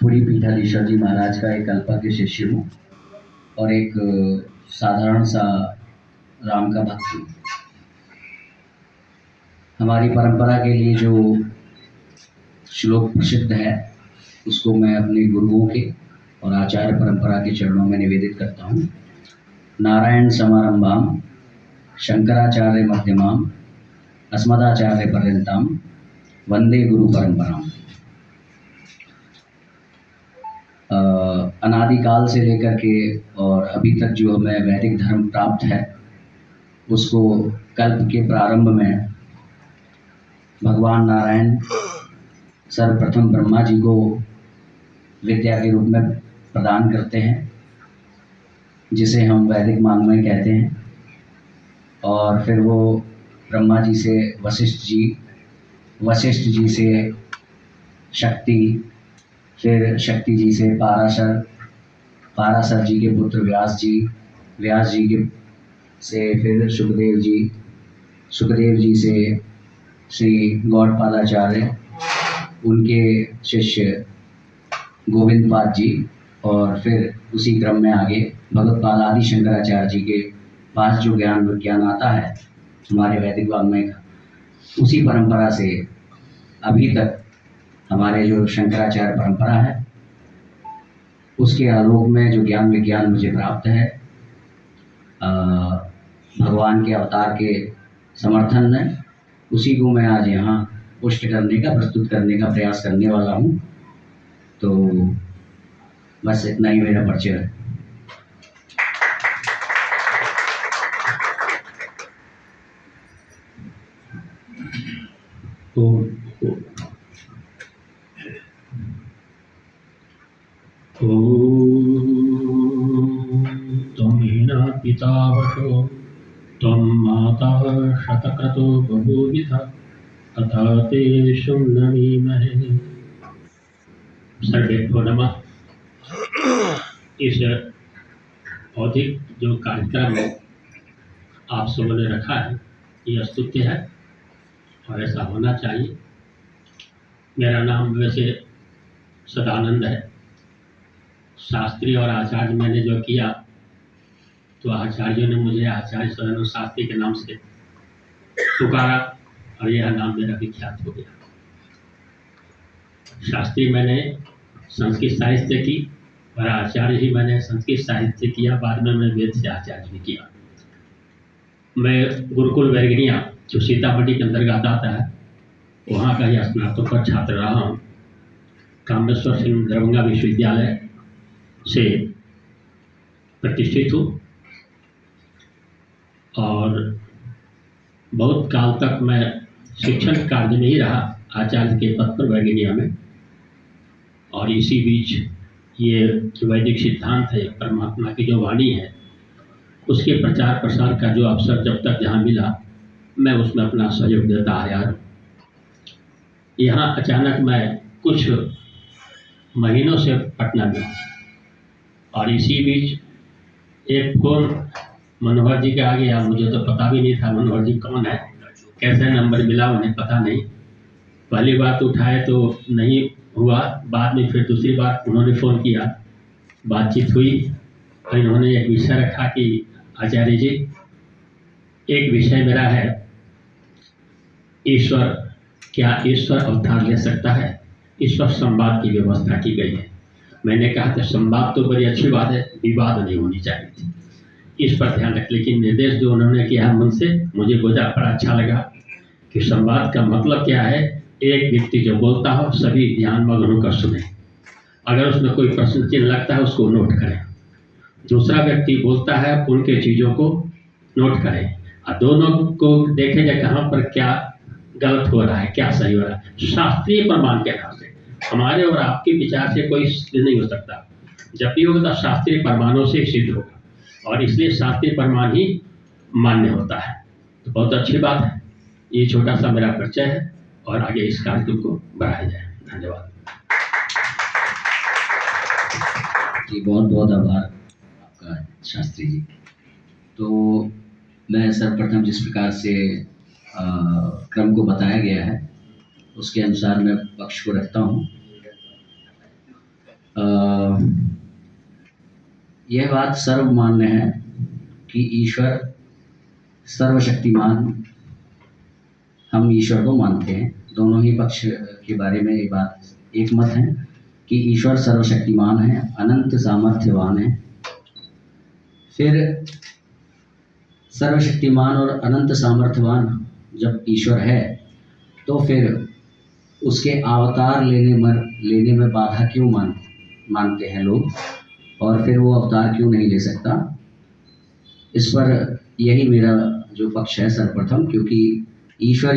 पुरी पीठाधीश्वर जी महाराज का एक कल्पा के शिष्य हूँ और एक साधारण सा राम का भक्त हूँ। हमारी परंपरा के लिए जो श्लोक प्रसिद्ध है उसको मैं अपने गुरुओं के और आचार्य परंपरा के चरणों में निवेदित करता हूँ। नारायण समारंभाम शंकराचार्य मध्यमाम अस्मदाचार्य पर्यंताम वंदे गुरु परंपराम। अनादिकाल से लेकर के और अभी तक जो हमें वैदिक धर्म प्राप्त है उसको कल्प के प्रारंभ में भगवान नारायण सर्वप्रथम ब्रह्मा जी को विद्या के रूप में प्रदान करते हैं, जिसे हम वैदिक मांगमय कहते हैं। और फिर वो ब्रह्मा जी से वशिष्ठ जी से शक्ति, फिर शक्ति जी से पाराशर जी के पुत्र व्यास जी के से फिर सुखदेव जी से श्री गौड़पादाचार्य, उनके शिष्य गोविंद पाद जी, और फिर उसी क्रम में आगे भगवत्पाद आदि शंकराचार्य जी के पास जो ज्ञान विज्ञान आता है हमारे वैदिक वाङ्मय का, उसी परंपरा से अभी तक हमारे जो शंकराचार्य परंपरा है उसके आलोक में जो ज्ञान विज्ञान मुझे प्राप्त है, भगवान के अवतार के समर्थन में, उसी को मैं आज यहाँ पुष्ट करने का, प्रस्तुत करने का प्रयास करने वाला हूँ। तो बस इतना ही मेरा परिचय है। त्वमेना पिता वशो त्वं माता शतक्रतो बभूविथा तथा ते नमीमहे। सर्वेभ्यो नमः। इस भौतिक जो कार्यक्रम आप सबों ने रखा है ये स्तुत्य है और ऐसा होना चाहिए। मेरा नाम वैसे सदानंद है। शास्त्री और आचार्य मैंने जो किया तो आचार्यों ने मुझे आचार्य सदानंद शास्त्री के नाम से पुकारा और यह नाम मेरा विख्यात हो गया। शास्त्री मैंने संस्कृत साहित्य की और आचार्य ही मैंने संस्कृत साहित्य किया। बाद में मैं वेद से आचार्य भी किया। मैं गुरुकुल वैरगनिया जो सीतामढ़ी के अंतर्गत आता है वहाँ का यह स्नातकोत्तर छात्र रहा हूँ। कामेश्वर सिंह दरभंगा विश्वविद्यालय से प्रतिष्ठित हूँ और बहुत काल तक मैं शिक्षण कार्य में ही रहा, आचार्य के पद पर वैरगनिया में। और इसी बीच ये जो वैदिक सिद्धांत है, परमात्मा की जो वाणी है, उसके प्रचार प्रसार का जो अवसर जब तक जहाँ मिला मैं उसमें अपना सहयोग देता आया। यहाँ अचानक मैं कुछ महीनों से पटना में और इसी बीच एक फोन मनोहर जी का आ गया। मुझे तो पता भी नहीं था मनोहर जी कौन है, कैसे नंबर मिला उन्हें पता नहीं। पहली बात उठाए तो नहीं हुआ, बाद में फिर दूसरी बार उन्होंने फ़ोन किया, बातचीत हुई और इन्होंने एक विषय रखा कि आचार्य जी एक विषय मेरा है, ईश्वर, क्या ईश्वर अवतार ले सकता है? ईश्वर संवाद की व्यवस्था की गई है। मैंने कहा था संवाद तो बड़ी अच्छी बात है, विवाद नहीं होनी चाहिए थी, इस पर ध्यान रख। लेकिन निर्देश जो उन्होंने किया मन से मुझे बड़ा अच्छा लगा कि संवाद का मतलब क्या है, एक व्यक्ति जो बोलता हो सभी ध्यान मग्न होकर सुने, अगर उसमें कोई प्रश्न चिन्ह लगता है उसको नोट करें, दूसरा व्यक्ति बोलता है उनके चीज़ों को नोट करें और दोनों को देखें कि कहाँ पर क्या गलत हो रहा है, क्या सही हो रहा है। शास्त्रीय प्रमाण के आधार से हमारे और आपके विचार से कोई सिद्ध नहीं हो सकता, जब भी होगा तो शास्त्रीय प्रमाणों से सिद्ध होगा और इसलिए शास्त्रीय प्रमाण ही मान्य होता है। तो बहुत अच्छी बात है। ये छोटा सा मेरा परिचय है और आगे इस कार्यक्रम को बढ़ाया जाए। धन्यवाद जी, बहुत बहुत आभार आपका शास्त्री जी। तो मैं सर्वप्रथम जिस प्रकार से क्रम को बताया गया है उसके अनुसार मैं पक्ष को रखता हूँ। यह बात सर्वमान्य है कि ईश्वर सर्वशक्तिमान, हम ईश्वर को मानते हैं। दोनों ही पक्ष के बारे में ये बात एक मत है कि ईश्वर सर्वशक्तिमान है, अनंत सामर्थ्यवान है। फिर सर्वशक्तिमान और अनंत सामर्थ्यवान जब ईश्वर है तो फिर उसके अवतार लेने में बाधा क्यों मानते हैं लोग, और फिर वो अवतार क्यों नहीं ले सकता? इस पर यही मेरा जो पक्ष है सर्वप्रथम, क्योंकि ईश्वर